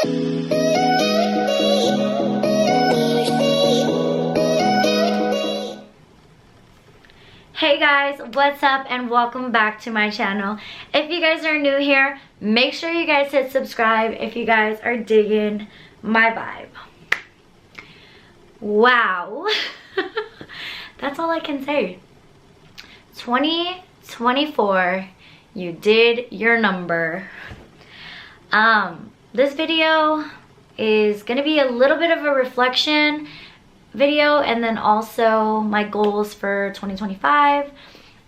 Hey guys, what's up and welcome back to my channel. If you guys are new here, make sure you guys hit subscribe if you guys are digging my vibe. Wow. That's all I can say. 2024, you did your number. This video is gonna be a little bit of a reflection video and then also my goals for 2025.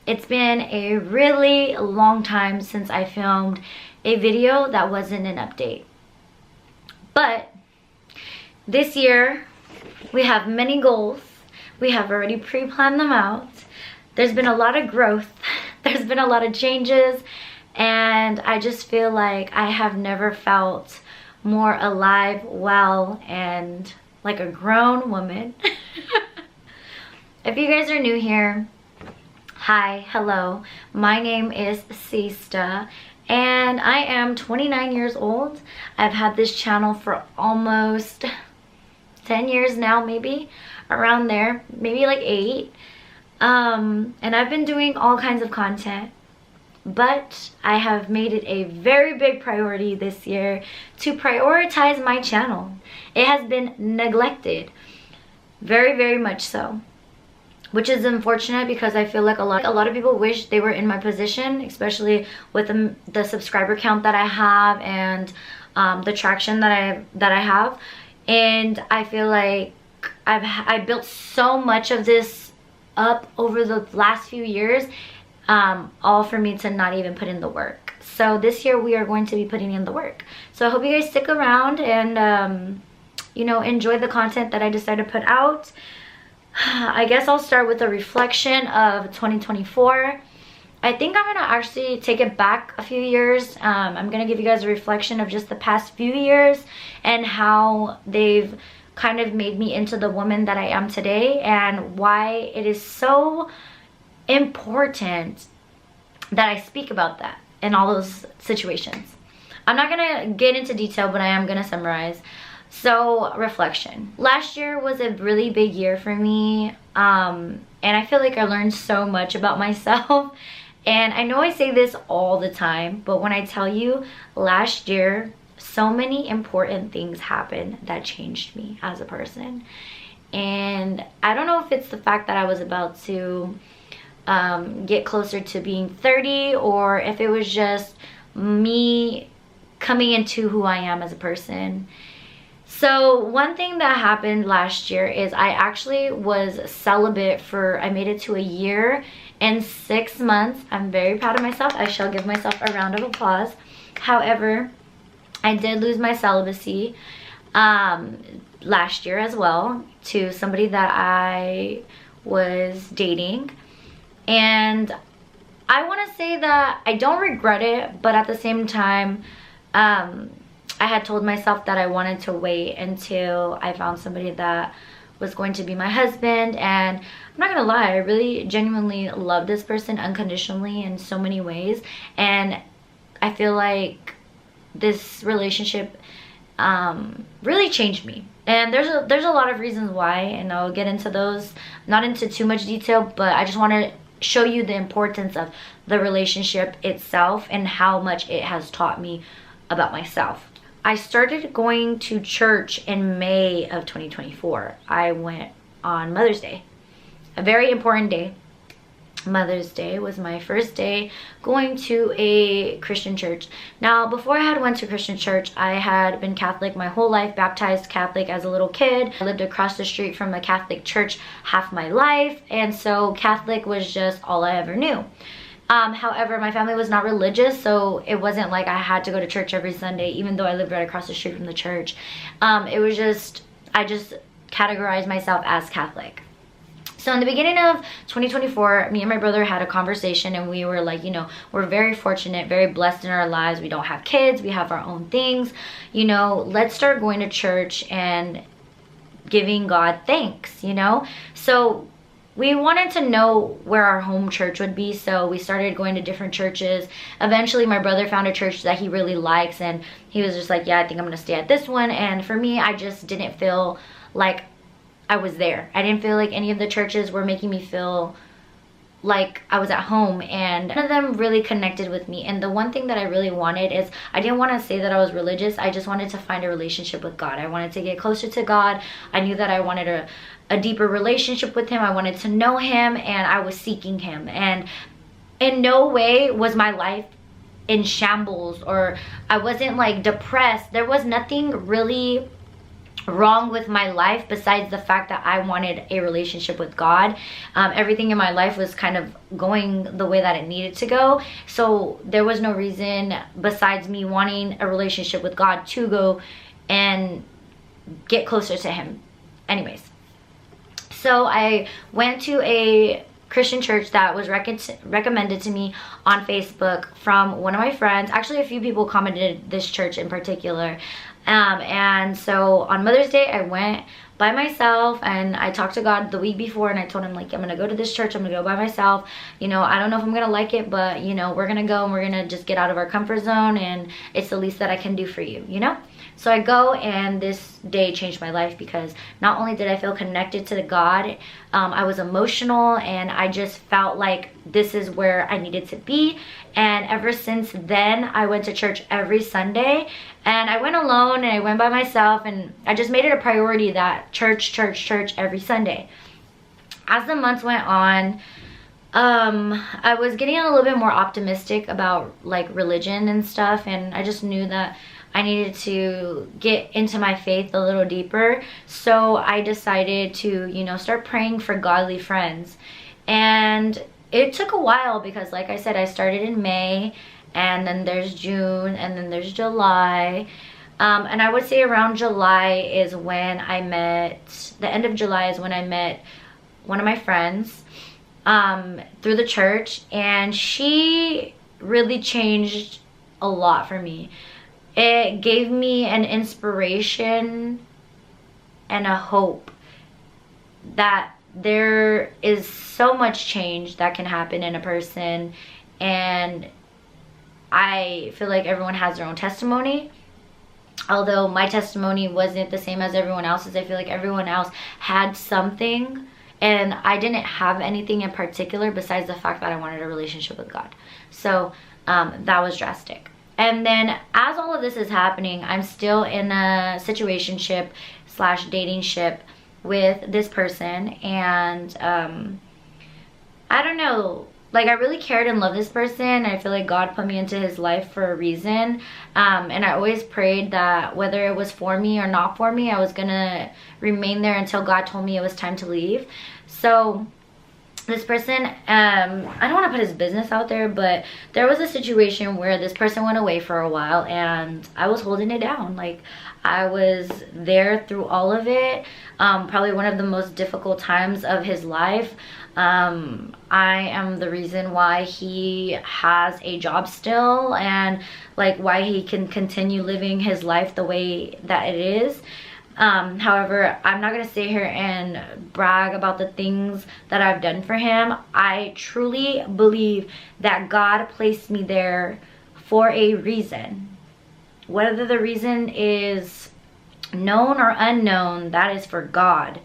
It's been a really long time since I filmed a video that wasn't an update. But this year we have many goals. We have already pre-planned them out. There's been a lot of growth. There's been a lot of changes, and I just feel like I have never felt more alive, well, and like a grown woman. If you guys are new here, hi, hello. My name is Ceesta and I am 29 years old. I've had this channel for almost 10 years now, maybe around there, maybe like 8. And I've been doing all kinds of content, but I have made it a very big priority this year to prioritize my channel. It has been neglected, very, very much so, which is unfortunate because I feel like a lot of people wish they were in my position, especially with the subscriber count that I have and the traction that I have. And I feel like I built so much of this up over the last few years, all for me to not even put in the work. So this year we are going to be putting in the work. So I hope you guys stick around and you know, enjoy the content that I decided to put out. I guess I'll start with a reflection of 2024. I think I'm gonna actually take it back a few years. I'm gonna give you guys a reflection of just the past few years and how they've kind of made me into the woman that I am today, and why it is so important that I speak about that in all those situations. I'm not gonna get into detail, but I am gonna summarize. So, reflection. Last year was a really big year for me, and I feel like I learned so much about myself. And I know I say this all the time, but when I tell you, last year so many important things happened that changed me as a person. And I don't know if it's the fact that I was about to get closer to being 30, or if it was just me coming into who I am as a person. So one thing that happened last year is I actually was celibate for, I made it to a year and 6 months. I'm very proud of myself. I shall give myself a round of applause. However, I did lose my celibacy last year as well to somebody that I was dating. And I want to say that I don't regret it, but at the same time, I had told myself that I wanted to wait until I found somebody that was going to be my husband. And I'm not gonna lie, I really genuinely love this person unconditionally in so many ways, and I feel like this relationship really changed me. And there's a lot of reasons why, and I'll get into those, not into too much detail, but I just want to show you the importance of the relationship itself and how much it has taught me about myself. I started going to church in May of 2024. I went on Mother's Day, a very important day. Mother's Day was my first day going to a Christian church. Now, before I had went to Christian church, I had been Catholic my whole life, baptized Catholic as a little kid. I lived across the street from a Catholic church half my life, and so Catholic was just all I ever knew. However, my family was not religious, so it wasn't like I had to go to church every Sunday, even though I lived right across the street from the church. It was just, I just categorized myself as Catholic. So in the beginning of 2024, me and my brother had a conversation, and we were like, you know, we're very fortunate, very blessed in our lives. We don't have kids, we have our own things. You know, let's start going to church and giving God thanks, you know? So we wanted to know where our home church would be, so we started going to different churches. Eventually my brother found a church that he really likes, and he was just like, yeah, I think I'm gonna stay at this one. And for me, I just didn't feel like I was there. I didn't feel like any of the churches were making me feel like I was at home, and none of them really connected with me. And the one thing that I really wanted is, I didn't want to say that I was religious. I just wanted to find a relationship with God. I wanted to get closer to God. I knew that I wanted a deeper relationship with him. I wanted to know him, and I was seeking him. And in no way was my life in shambles, or I wasn't like depressed. There was nothing really wrong with my life besides the fact that I wanted a relationship with God. Everything in my life was kind of going the way that it needed to go, so there was no reason besides me wanting a relationship with God to go and get closer to him. Anyways, so I went to a Christian church that was recommended to me on Facebook from one of my friends. Actually, a few people commented this church in particular. And so on Mother's Day, I went by myself, and I talked to God the week before, and I told him, like, I'm gonna go to this church, I'm gonna go by myself. You know, I don't know if I'm gonna like it, but you know, we're gonna go and we're gonna just get out of our comfort zone, and it's the least that I can do for you, you know? So I go, and this day changed my life, because not only did I feel connected to God, I was emotional, and I just felt like this is where I needed to be. And ever since then, I went to church every Sunday, and I went alone, and I went by myself, and I just made it a priority that church every Sunday. As the months went on, I was getting a little bit more optimistic about like religion and stuff, and I just knew that I needed to get into my faith a little deeper. So I decided to, you know, start praying for godly friends. And it took a while, because like I said, I started in May, and then there's June, and then there's July. And I would say around July is when I met, the end of July is when I met one of my friends through the church, and she really changed a lot for me. It gave me an inspiration and a hope that there is so much change that can happen in a person, and I feel like everyone has their own testimony. Although my testimony wasn't the same as everyone else's, I feel like everyone else had something, and I didn't have anything in particular besides the fact that I wanted a relationship with God. So that was drastic. And then as all of this is happening, I'm still in a situationship / datingship with this person, and I don't know, like, I really cared and loved this person. I feel like God put me into his life for a reason, and I always prayed that whether it was for me or not for me, I was gonna remain there until God told me it was time to leave. So this person, I don't want to put his business out there, but there was a situation where this person went away for a while, and I was holding it down. Like, I was there through all of it. Probably one of the most difficult times of his life. I am the reason why he has a job still, and like why he can continue living his life the way that it is. However, I'm not gonna sit here and brag about the things that I've done for him. I truly believe that God placed me there for a reason. Whether the reason is known or unknown, that is for God.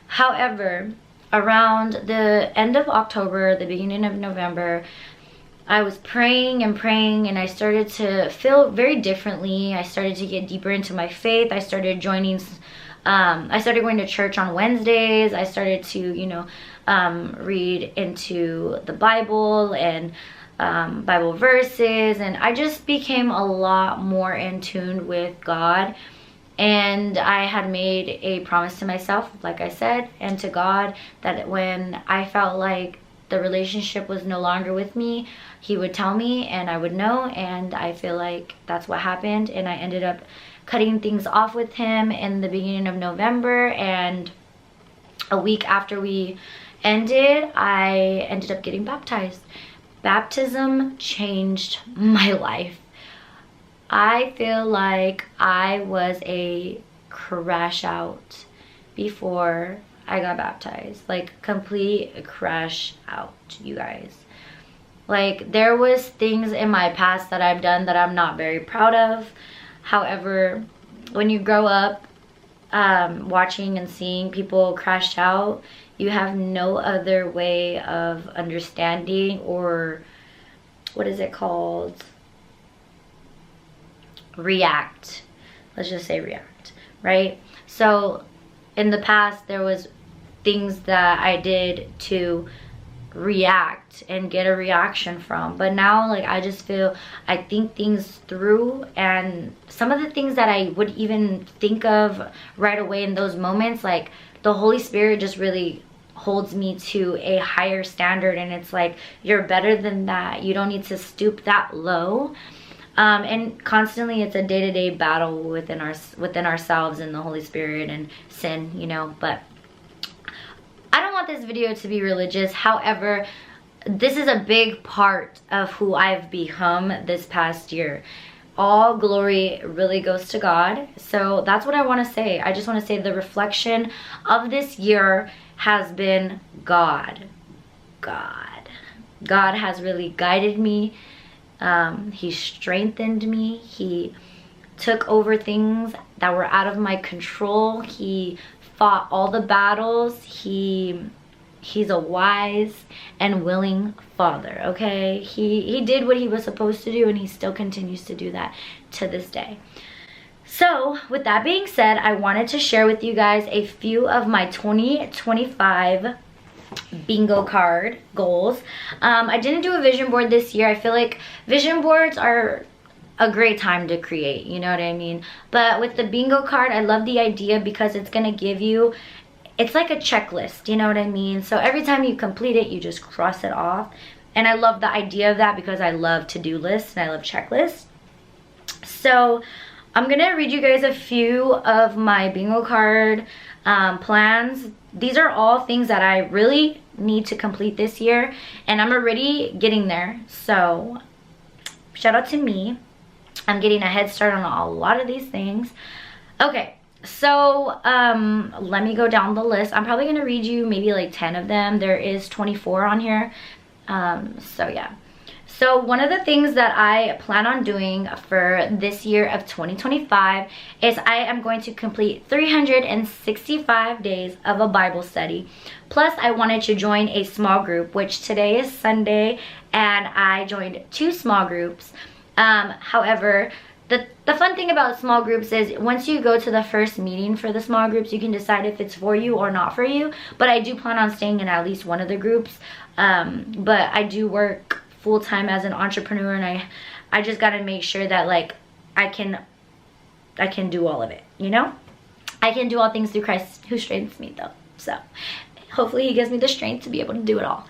However, around the end of October, the beginning of November, I was praying and praying, and I started to feel very differently. I started to get deeper into my faith. I started joining, I started going to church on Wednesdays. I started to, you know, read into the Bible and Bible verses, and I just became a lot more in tune with God. And I had made a promise to myself, like I said, and to God, that when I felt like the relationship was no longer with me, he would tell me and I would know. And I feel like that's what happened, and I ended up cutting things off with him in the beginning of November, and a week after we ended, I ended up getting baptized. Baptism changed my life. I feel like I was a crash out before I got baptized. Like, complete crash out, you guys. Like, there was things in my past that I've done that I'm not very proud of. However, when you grow up watching and seeing people crash out, you have no other way of understanding, or what is it called? React. Let's just say react, right? So in the past, there was things that I did to react and get a reaction from, but now, like, I just feel I think things through, and some of the things that I would even think of right away in those moments, like, the Holy Spirit just really holds me to a higher standard, and it's like, you're better than that. You don't need to stoop that low. And constantly it's a day-to-day battle within ourselves and the Holy Spirit and sin, you know. But I don't want this video to be religious. However, this is a big part of who I've become this past year. All glory really goes to God. So that's what I want to say. I just want to say the reflection of this year has been God. God has really guided me. He strengthened me. He took over things that were out of my control. He fought all the battles. He's a wise and willing father, okay? He did what he was supposed to do, and he still continues to do that to this day. So with that being said, I wanted to share with you guys a few of my 2025 bingo card goals. I didn't do a vision board this year. I feel like vision boards are a great time to create, you know what I mean? But with the bingo card, I love the idea because it's gonna give you, it's like a checklist, you know what I mean? So every time you complete it, you just cross it off. And I love the idea of that because I love to-do lists and I love checklists. So I'm gonna read you guys a few of my bingo card plans. These are all things that I really need to complete this year, and I'm already getting there. So shout out to me. I'm getting a head start on a lot of these things. Okay, so let me go down the list. I'm probably gonna read you maybe like 10 of them. There is 24 on here. So yeah. So one of the things that I plan on doing for this year of 2025 is I am going to complete 365 days of a Bible study. Plus, I wanted to join a small group, which today is Sunday, and I joined 2 small groups. However, the fun thing about small groups is once you go to the first meeting for the small groups, you can decide if it's for you or not for you. But I do plan on staying in at least one of the groups. But I do work full-time as an entrepreneur, and I just got to make sure that, like, I can do all of it, you know? I can do all things through Christ who strengthens me, though. So hopefully he gives me the strength to be able to do it all.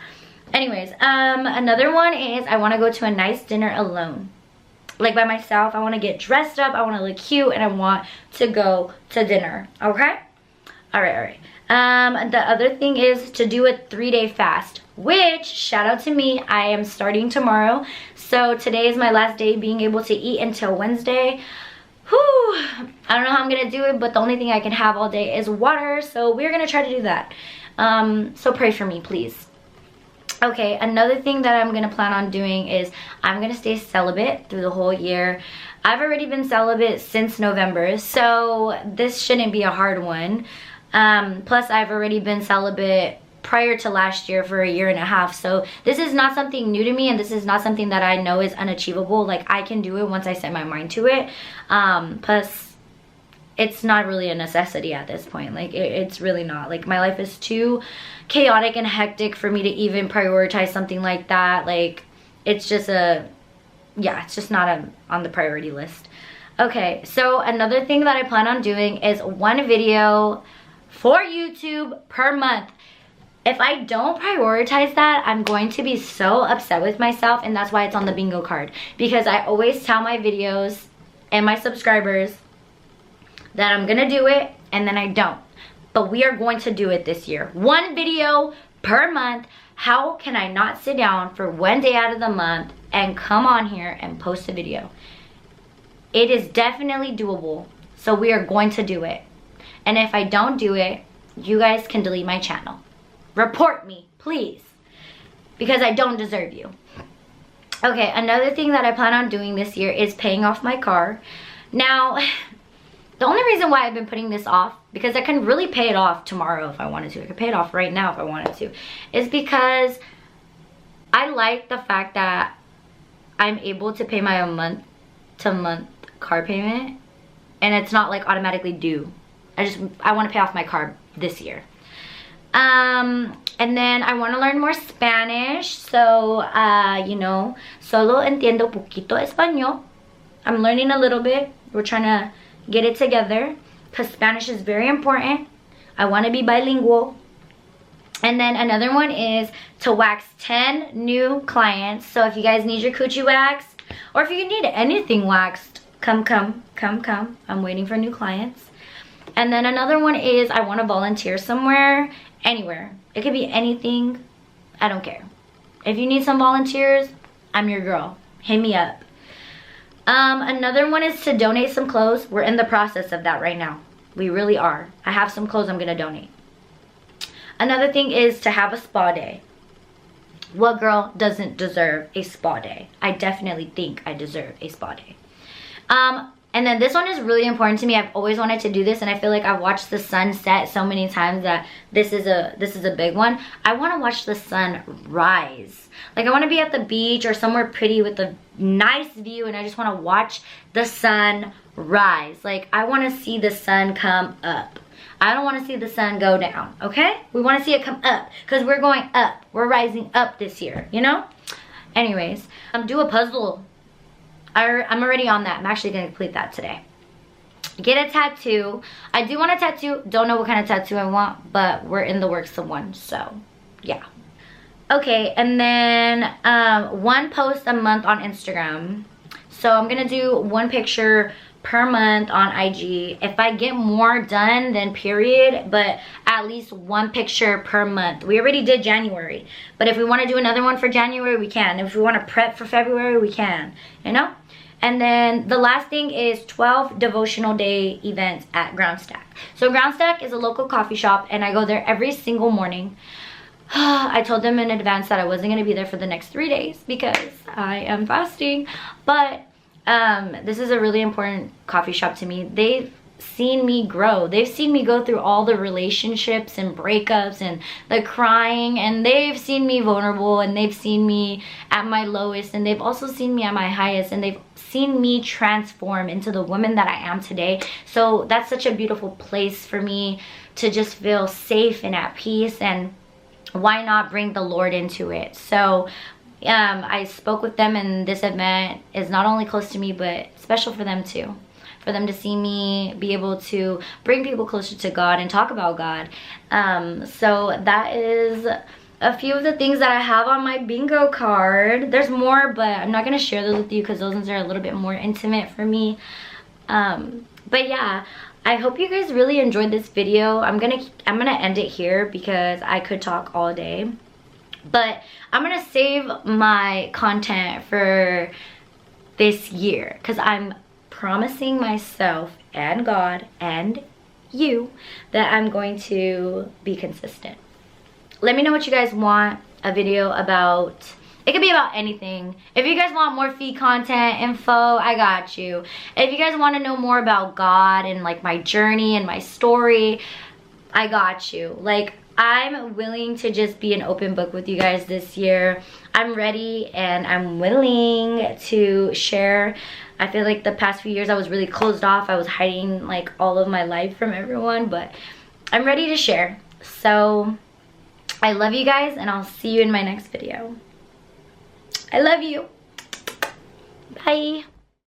Anyways, another one is I want to go to a nice dinner alone. Like, by myself. I want to get dressed up, I want to look cute, and I want to go to dinner, okay? All right. The other thing is to do a 3-day fast, which, shout out to me, I am starting tomorrow. So today is my last day being able to eat until Wednesday. Whew, I don't know how I'm gonna do it, but the only thing I can have all day is water, so we're gonna try to do that. So pray for me, please. Okay, another thing that I'm gonna plan on doing is I'm gonna stay celibate through the whole year. I've already been celibate since November, so this shouldn't be a hard one. Plus, I've already been celibate prior to last year for 1.5 years, so this is not something new to me, and this is not something that I know is unachievable. Like, I can do it once I set my mind to it. Plus, it's not really a necessity at this point. Like, it's really not. Like, my life is too chaotic and hectic for me to even prioritize something like that. Like, it's just it's just not on the priority list. Okay, so another thing that I plan on doing is 1 video for YouTube per month. If I don't prioritize that, I'm going to be so upset with myself, and that's why it's on the bingo card. Because I always tell my videos and my subscribers that I'm gonna do it, and then I don't. But we are going to do it this year. 1 video per month. How can I not sit down for 1 day out of the month and come on here and post a video? It is definitely doable, so we are going to do it. And if I don't do it, you guys can delete my channel. Report me, please, because I don't deserve you. Okay, another thing that I plan on doing this year is paying off my car. Now, the only reason why I've been putting this off, because I can really pay it off tomorrow if I wanted to. I could pay it off right now if I wanted to. Is because I like the fact that I'm able to pay my month-to-month car payment. And it's not like automatically due. I want to pay off my car this year. And then I want to learn more Spanish. So, you know, solo entiendo poquito español. I'm learning a little bit. We're trying to get it together because Spanish is very important. I want to be bilingual. And then another one is to wax 10 new clients. So if you guys need your coochie waxed, or if you need anything waxed, come. I'm waiting for new clients. And then another one is I want to volunteer somewhere, anywhere. It could be anything. I don't care. If you need some volunteers, I'm your girl. Hit me up. Another one is to donate some clothes. We're in the process of that right now. We really are. I have some clothes I'm going to donate. Another thing is to have a spa day. What girl doesn't deserve a spa day? I definitely think I deserve a spa day. And then this one is really important to me. I've always wanted to do this, and I feel like I've watched the sun set so many times that this is a big one. I want to watch the sun rise. Like, I want to be at the beach or somewhere pretty with a nice view, and I just want to watch the sun rise. Like, I want to see the sun come up. I don't want to see the sun go down, okay? We want to see it come up because we're going up. We're rising up this year, you know? Anyways, do a puzzle. I'm already on that. I'm actually going to complete that today. Get a tattoo. I do want a tattoo. Don't know what kind of tattoo I want, but we're in the works of one. So, yeah. Okay, and then one post a month on Instagram. So I'm going to do one picture per month on IG. If I get more done, then period, but at least one picture per month. We already did January, but if we want to do another one for January, we can. If we want to prep for February, we can, you know? And then the last thing is 12 devotional day events at Ground Stack. So Ground Stack is a local coffee shop, and I go there every single morning. I told them in advance that I wasn't going to be there for the next 3 days because I am fasting, but this is a really important coffee shop to me. They've seen me grow. They've seen me go through all the relationships and breakups and the crying, and they've seen me vulnerable, and they've seen me at my lowest, and they've also seen me at my highest, and they've seen me transform into the woman that I am today. So that's such a beautiful place for me to just feel safe and at peace, and why not bring the Lord into it? So I spoke with them, and this event is not only close to me, but special for them too. For them to see me be able to bring people closer to God and talk about God. So that is a few of the things that I have on my bingo card. There's more, but I'm not going to share those with you because those ones are a little bit more intimate for me. But yeah, I hope you guys really enjoyed this video. I'm gonna end it here because I could talk all day. But I'm gonna save my content for this year because I'm promising myself and God and you that I'm going to be consistent. Let me know what you guys want a video about. It could be about anything. If you guys want more feed content info, I got you. If you guys want to know more about God and like my journey and my story, I got you. Like, I'm willing to just be an open book with you guys this year. I'm ready and I'm willing to share. I feel like the past few years I was really closed off. I was hiding like all of my life from everyone, but I'm ready to share. So I love you guys, and I'll see you in my next video. I love you. Bye.